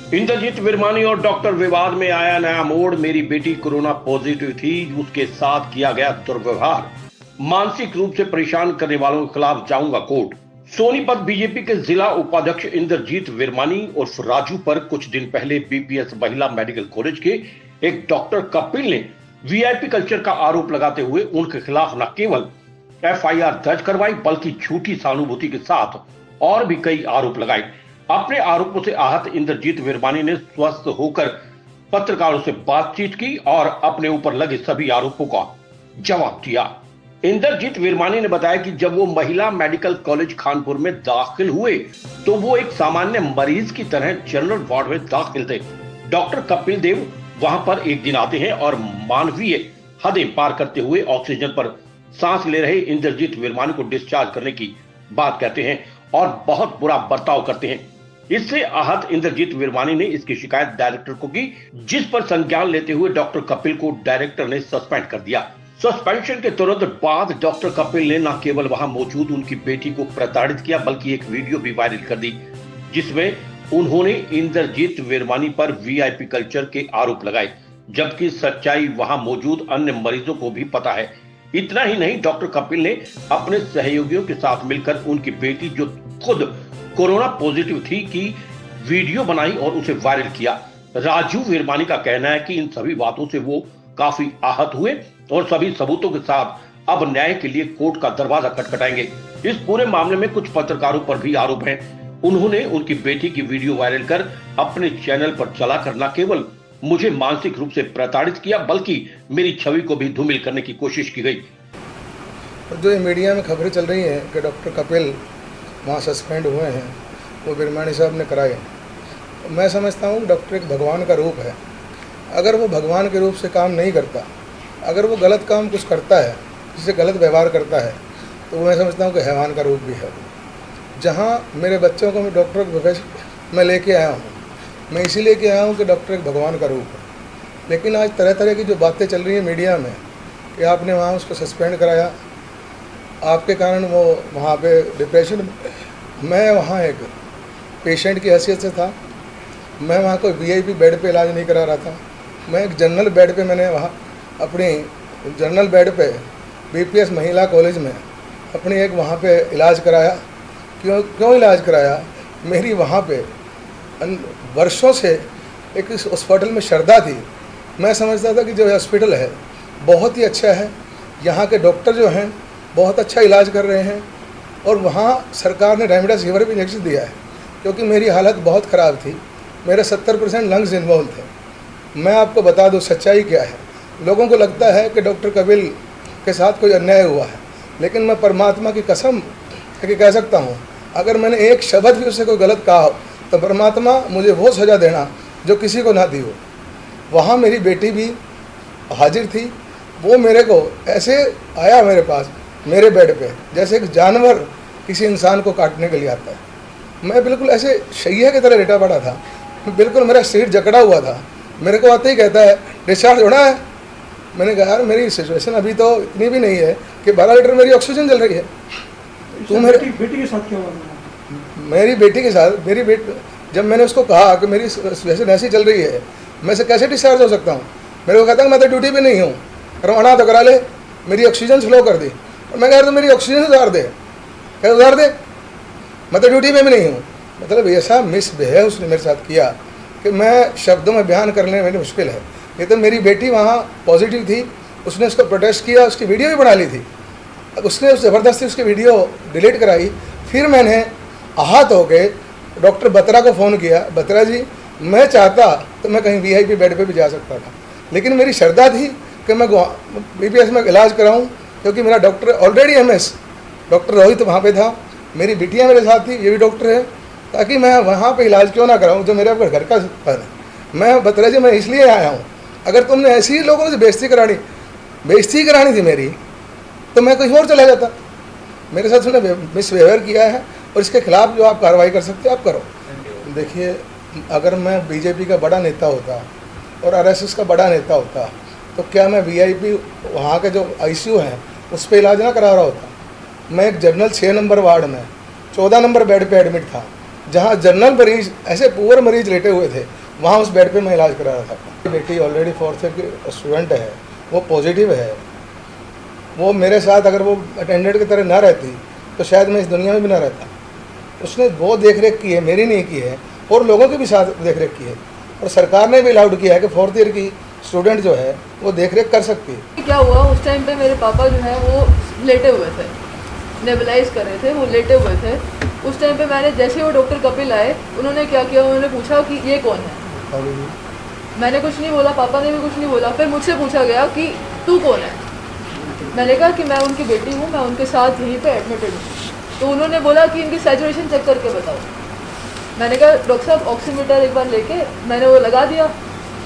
इंद्रजीत विरमानी और डॉक्टर विवाद में आया नया मोड़। मेरी बेटी कोरोना पॉजिटिव थी, उसके साथ किया गया दुर्व्यवहार। मानसिक रूप से परेशान करने वालों के खिलाफ जाऊंगा कोर्ट। सोनीपत बीजेपी के जिला उपाध्यक्ष इंद्रजीत विरमानी उर्फ राजू पर कुछ दिन पहले बीपीएस महिला मेडिकल कॉलेज के एक डॉक्टर कपिल ने वीआईपी कल्चर का आरोप लगाते हुए उनके खिलाफ न केवल एफआईआर दर्ज करवाई बल्कि झूठी सहानुभूति के साथ और भी कई आरोप लगाए। अपने आरोपों से आहत इंद्रजीत विरमानी ने स्वस्थ होकर पत्रकारों से बातचीत की और अपने ऊपर लगे सभी आरोपों का जवाब दिया। इंद्रजीत विरमानी ने बताया कि जब वो महिला मेडिकल कॉलेज खानपुर में दाखिल हुए तो वो एक सामान्य मरीज की तरह जनरल वार्ड में दाखिल थे। डॉक्टर कपिल देव वहां पर एक दिन आते हैं और मानवीय हदें पार करते हुए ऑक्सीजन पर सांस ले रहे इंद्रजीत विरमानी को डिस्चार्ज करने की बात कहते हैं और बहुत बुरा बर्ताव करते हैं। इससे आहत इंद्रजीत विरमानी ने इसकी शिकायत डायरेक्टर को की, जिस पर संज्ञान लेते हुए डॉक्टर कपिल को डायरेक्टर ने सस्पेंड कर दिया। सस्पेंशन के तुरंत बाद डॉक्टर कपिल ने न केवल वहां मौजूद उनकी बेटी को प्रताड़ित किया बल्कि एक वीडियो भी वायरल कर दी, जिसमें उन्होंने इंद्रजीत विरमानी पर वीआईपी कल्चर के आरोप लगाए, जबकि सच्चाई वहां मौजूद अन्य मरीजों को भी पता है। इतना ही नहीं, डॉक्टर कपिल ने अपने सहयोगियों के साथ मिलकर उनकी बेटी जो खुद कोरोना पॉजिटिव थी की वीडियो बनाई और उसे वायरल किया। राजू विरमानी का कहना है कि इन सभी बातों से वो काफी आहत हुए और सभी सबूतों के साथ अब न्याय के लिए कोर्ट का दरवाजा खटखटाएंगे। इस पूरे मामले में कुछ पत्रकारों पर भी आरोप है। उन्होंने उनकी बेटी की वीडियो वायरल कर अपने चैनल पर चलाकर न केवल मुझे मानसिक रूप से प्रताड़ित किया बल्कि मेरी छवि को भी धूमिल करने की कोशिश की गई। जो ये मीडिया में खबरें चल रही हैं कि डॉक्टर कपिल वहाँ सस्पेंड हुए हैं, वो विरमानी साहब ने कराए, मैं समझता हूँ डॉक्टर एक भगवान का रूप है। अगर वो भगवान के रूप से काम नहीं करता, अगर वो गलत काम कुछ करता है, जिससे गलत व्यवहार करता है, तो मैं समझता हूँ कि हैवान का रूप भी है। जहाँ मेरे बच्चों को मैं डॉक्टर प्रोफेशन में लेके आया हूँ, मैं इसीलिए के आया हूँ कि डॉक्टर एक भगवान का रूप है। लेकिन आज तरह तरह की जो बातें चल रही हैं मीडिया में कि आपने वहाँ उसको सस्पेंड कराया, आपके कारण वो वहाँ पे डिप्रेशन। मैं वहाँ एक पेशेंट की हैसियत से था, मैं वहाँ कोई वीआईपी बेड पे इलाज नहीं करा रहा था। मैं एक जनरल बेड पे, मैंने वहाँ अपनी जनरल बेड पे बीपीएस महिला कॉलेज में अपनी एक वहाँ पे इलाज कराया। क्यों इलाज कराया? मेरी वहाँ पे वर्षों से एक इस हॉस्पिटल में श्रद्धा थी। मैं समझता था कि जो हॉस्पिटल है बहुत ही अच्छा है, यहाँ के डॉक्टर जो हैं बहुत अच्छा इलाज कर रहे हैं और वहाँ सरकार ने रेमडेसिविर भी इंजेक्शन दिया है, क्योंकि मेरी हालत बहुत ख़राब थी। मेरे 70% लंग्स इन्वॉल्व थे। मैं आपको बता दूँ सच्चाई क्या है। लोगों को लगता है कि डॉक्टर कपिल के साथ कोई अन्याय हुआ है, लेकिन मैं परमात्मा की कसम कि कह सकता हूँ, अगर मैंने एक शब्द भी उससे कोई गलत कहा हो तो परमात्मा मुझे वो सज़ा देना जो किसी को ना दी हो। वहाँ मेरी बेटी भी हाजिर थी, वो मेरे को ऐसे आया मेरे पास मेरे बेड पे जैसे एक जानवर किसी इंसान को काटने के लिए आता है। मैं बिल्कुल ऐसे शैया की तरह लेटा पड़ा था, बिल्कुल मेरा शरीर जकड़ा हुआ था। मेरे को आते ही कहता है डिस्चार्ज होना है। मैंने कहा यार मेरी सिचुएशन अभी तो इतनी भी नहीं है कि 12 लीटर मेरी ऑक्सीजन चल रही है। तू मेरे बेटी के साथ क्या हुआ? मेरी बेटी के साथ, मेरी बेटी जब मैंने उसको कहा कि मेरी सिचुएशन ऐसी चल रही है, मैं से कैसे डिस्चार्ज हो सकता हूँ? मेरे को कहता है मैं तो ड्यूटी पे नहीं हूँ, करवाना तो करा ले, मेरी ऑक्सीजन स्लो कर दी। और मैं कह रहा तो मेरी ऑक्सीजन उतार दे, क्या उतार दे, मैं तो ड्यूटी में भी नहीं हूँ। मतलब ऐसा मिसबिहेव उसने मेरे साथ किया कि मैं शब्दों में बयान करने में मुश्किल है। ये तो मेरी बेटी वहाँ पॉजिटिव थी, उसने उसको प्रोटेस्ट किया, उसकी वीडियो भी बना ली थी। उसने ज़बरदस्ती उसकी वीडियो डिलीट कराई। फिर मैंने आहत हो गए डॉक्टर बत्रा को फ़ोन किया, बत्रा जी मैं चाहता तो मैं कहीं वीआईपी बेड पे भी जा सकता था, लेकिन मेरी श्रद्धा थी कि मैं बीपीएस में इलाज कराऊं, क्योंकि मेरा doctor already MS doctor Rohit वहाँ पे था, मेरी बिटिया मेरे साथ थी, ये भी डॉक्टर है, ताकि मैं वहाँ पे इलाज क्यों ना कराऊं जो मेरे अपने घर का है। मैं बत्रा जी मैं इसलिए आया हूँ, अगर तुमने ऐसी ही लोगों से बेइज्जती करानी थी मेरी, तो मैं कहीं और चला जाता। मेरे साथ उसने मिसबिहेवियर किया है और इसके खिलाफ जो आप कार्रवाई कर सकते हो आप करो। देखिए, अगर मैं बीजेपी का बड़ा नेता होता और आरएसएस का बड़ा नेता होता तो क्या मैं वीआईपी वहाँ के जो आईसीयू हैं उस पर इलाज ना करा रहा होता? मैं एक जनरल 6 नंबर वार्ड में 14 नंबर बेड पे एडमिट था। जहाँ जनरल मरीज, ऐसे पुअर मरीज लेटे हुए थे, वहाँ उस बेड पे मैं इलाज करा रहा था। बेटी ऑलरेडी 4th ईयर की स्टूडेंट है, वो पॉजिटिव है। वो मेरे साथ अगर वो अटेंडेंट की तरह ना रहती तो शायद मैं इस दुनिया में भी ना रहता। उसने वो देख रेख की है, मेरी नहीं की है, और लोगों की भी साथ देख रेख की है, और सरकार ने भी अलाउड किया है कि 4th ईयर की स्टूडेंट जो है वो देख रेख कर सकती है। क्या हुआ उस टाइम पे मेरे पापा जो है वो लेटे हुए थे, नेबुलाइज कर रहे थे, वो लेटे हुए थे। उस टाइम पे मैंने जैसे वो डॉक्टर कपिल आए, उन्होंने क्या किया, उन्होंने पूछा कि ये कौन है। मैंने कुछ नहीं बोला, पापा ने भी कुछ नहीं बोला। फिर मुझसे पूछा गया कि तू कौन है। मैंने कहा कि मैं उनकी बेटी हूँ, मैं उनके साथ यहीं पे एडमिटेड हूँ। तो उन्होंने बोला कि इनकी सैचुरेशन चेक करके बताओ। मैंने कहा डॉक्टर साहब ऑक्सीमीटर एक बार लेके मैंने वो लगा दिया।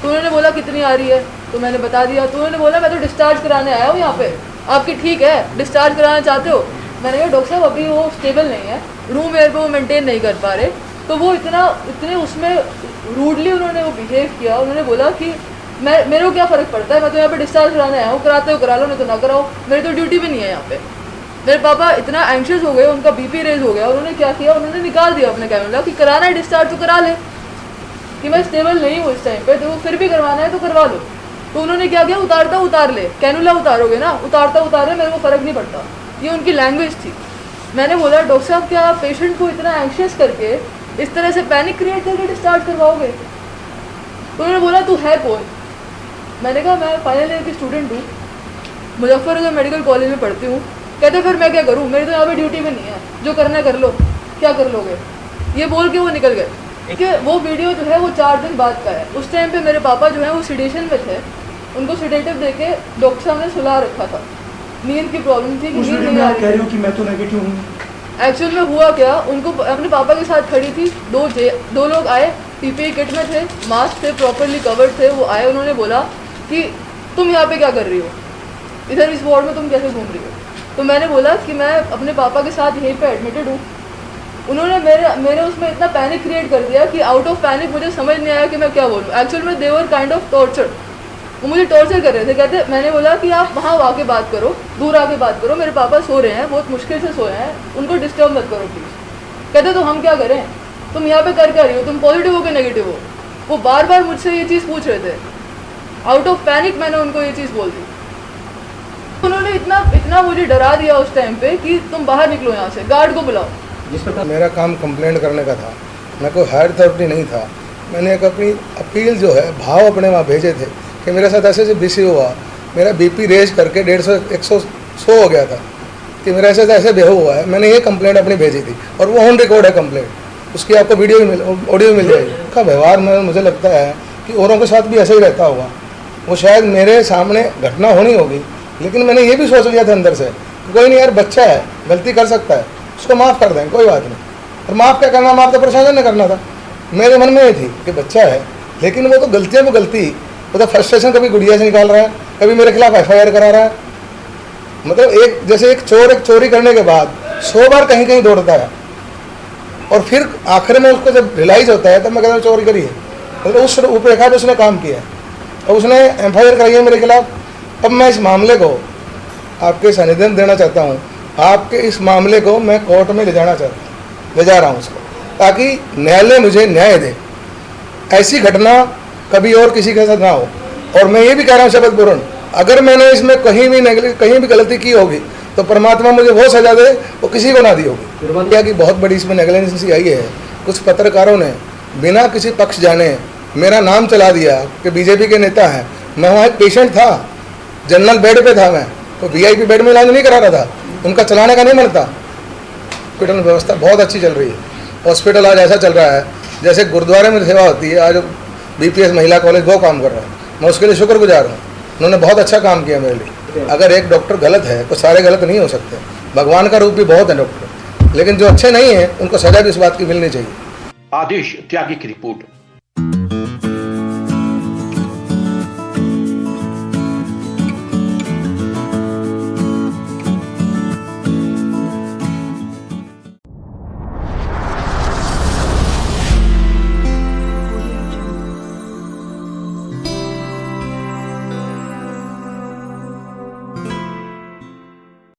तो उन्होंने बोला कितनी आ रही है, तो मैंने बता दिया। तो उन्होंने बोला मैं तो डिस्चार्ज कराने आया हूँ यहाँ पे, आपकी ठीक है, डिस्चार्ज कराना चाहते हो। मैंने कहा डॉक्टर साहब अभी वो स्टेबल नहीं है, रूम एयर पे वो मेंटेन नहीं कर पा रहे। तो वो इतने उसमें रूडली उन्होंने वो बिहेव किया। उन्होंने बोला कि मेरे को क्या फ़र्क पड़ता है, मैं तो यहाँ पे डिस्चार्ज कराने आया हूँ, कराते हो करा लो, नहीं तो ना कराओ, मेरी तो ड्यूटी भी नहीं है यहाँ पे। मेरे पापा इतना एंशियस हो गए, उनका बीपी रेज हो गया। उन्होंने क्या किया, उन्होंने निकाल दिया अपने कैमरा कि कराना है डिस्चार्ज तो करा ले, कि मैं स्टेबल नहीं हूँ इस टाइम पे, तो फिर भी करवाना है तो करवा लो। तो उन्होंने क्या किया, उतारता उतार ले, कैनुला उतारोगे ना, उतारता उतार ले, मेरे को फ़र्क नहीं पड़ता। ये उनकी लैंग्वेज थी। मैंने बोला डॉक्टर साहब क्या आप पेशेंट को इतना एंशियस करके, इस तरह से पैनिक क्रिएट करके डिस्चार्ज करवाओगे। तो उन्होंने बोला तू है कौन। मैंने कहा मैं फाइनल ईयर की स्टूडेंट हूँ, मुजफ्फरनगर मेडिकल कॉलेज में पढ़ती हूँ। कहते फिर मैं क्या करूँ, मेरी तो यहाँ पे ड्यूटी भी नहीं है, जो करना है कर लो, क्या कर लोगे। ये बोल के वो निकल गए। कि वो वीडियो जो है वो 4 दिन बाद का है। उस टाइम पे मेरे पापा जो है वो सिडेशन में थे, उनको सिडेटिव देके डॉक्टर साहब ने सुला रखा था, नींद की प्रॉब्लम थी कि नींद नहीं आ रही। कह रही हूँ कि मैं तो नेगेटिव हूँ। एक्चुअल में हुआ क्या, उनको अपने पापा के साथ खड़ी थी, दो लोग आए, पीपीई किट में थे, मास्क थे, प्रॉपरली कवर्ड थे। वो आए, उन्होंने बोला कि तुम यहाँ पे क्या कर रही हो, इधर इस वार्ड में तुम कैसे घूम रही हो। तो मैंने बोला कि मैं अपने पापा के साथ यहीं पे एडमिटेड हूँ। उन्होंने मेरे उसमें इतना पैनिक क्रिएट कर दिया कि आउट ऑफ पैनिक मुझे समझ नहीं आया कि मैं क्या बोलूँ। एक्चुअल में देवर काइंड ऑफ टॉर्चर, वो मुझे टॉर्चर कर रहे थे। कहते, मैंने बोला कि आप वहाँ आके बात करो, दूर आके बात करो, मेरे पापा सो रहे हैं, बहुत मुश्किल से सोए हैं, उनको डिस्टर्ब मत करो प्लीज़। कहते तो हम क्या करें, तुम यहाँ पे कर क्या रही हो, तुम पॉजिटिव हो कि नेगेटिव हो। वो बार बार मुझसे ये चीज़ पूछ रहे थे। आउट ऑफ पैनिक मैंने उनको ये चीज़ बोल दी। उन्होंने इतना मुझे डरा दिया उस टाइम पे कि तुम बाहर निकलो यहाँ से, गार्ड को बुलाओ। मेरा काम कंप्लेंट करने का था, मैं कोई हायर अथॉरिटी नहीं था। मैंने एक अपनी अपील जो है, भाव अपने वहाँ भेजे थे कि मेरे साथ ऐसे बीसी हुआ, मेरा बीपी रेज करके 150-100 हो गया था, कि मेरे साथ ऐसे बेहो हुआ है। मैंने ये कंप्लेंट अपनी भेजी थी, और वो ऑन रिकॉर्ड है कंप्लेंट, उसकी आपको वीडियो भी ऑडियो मिल जाएगी। उसका व्यवहार में मुझे लगता है कि औरों के साथ भी ऐसा ही रहता होगा। वो शायद मेरे सामने घटना होनी होगी, लेकिन मैंने ये भी सोच लिया था अंदर से कि कोई नहीं यार, बच्चा है, गलती कर सकता है, उसको माफ़ कर दें, कोई बात नहीं। और माफ़ क्या करना, माफ़ तो प्रशासन ने करना था। मेरे मन में ये थी कि बच्चा है, लेकिन वो तो गलतियाँ वो गलती, वो तो फ्रस्ट्रेशन कभी गुड़िया से निकाल रहा है, कभी मेरे खिलाफ FIR करा रहा है। मतलब जैसे एक चोरी करने के बाद 100 बार कहीं कहीं दौड़ता है, और फिर आखिर में उसको जब रियलाइज़ होता है तब मैं कहता हूँ चोरी करी है। मतलब उस रूपरेखा पर उसने काम किया है, और उसने FIR कराई है मेरे खिलाफ। अब मैं इस मामले को आपके सानिध्य में देना चाहता हूँ, आपके इस मामले को मैं कोर्ट में ले जा रहा हूँ उसको, ताकि न्यायालय मुझे न्याय दे। ऐसी घटना कभी और किसी के साथ ना हो। और मैं ये भी कह रहा हूँ शपथ पूर्ण, अगर मैंने इसमें कहीं भी गलती की होगी तो परमात्मा मुझे वो सजा दे वो किसी को ना दी होगी। क्या कि बहुत बड़ी इसमें नेगलेंसी आई है। कुछ पत्रकारों ने बिना किसी पक्ष जाने मेरा नाम चला दिया कि बीजेपी के नेता हैं। मैं वहाँ एक पेशेंट था, जनरल बेड पे था, मैं तो VIP बेड में इलाज नहीं करा रहा था, उनका चलाने का नहीं मनता। हॉस्पिटल व्यवस्था बहुत अच्छी चल रही है। हॉस्पिटल आज ऐसा चल रहा है जैसे गुरुद्वारे में सेवा होती है, आज BPS महिला कॉलेज वो काम कर रहा है। मैं उसके लिए शुक्रगुजार हूँ, उन्होंने बहुत अच्छा काम किया मेरे लिए। अगर एक डॉक्टर गलत है तो सारे गलत नहीं हो सकते, भगवान का रूप भी बहुत है डॉक्टर, लेकिन जो अच्छे नहीं हैं उनको सजा भी इस बात की मिलनी चाहिए। आदेश त्यागी की रिपोर्ट।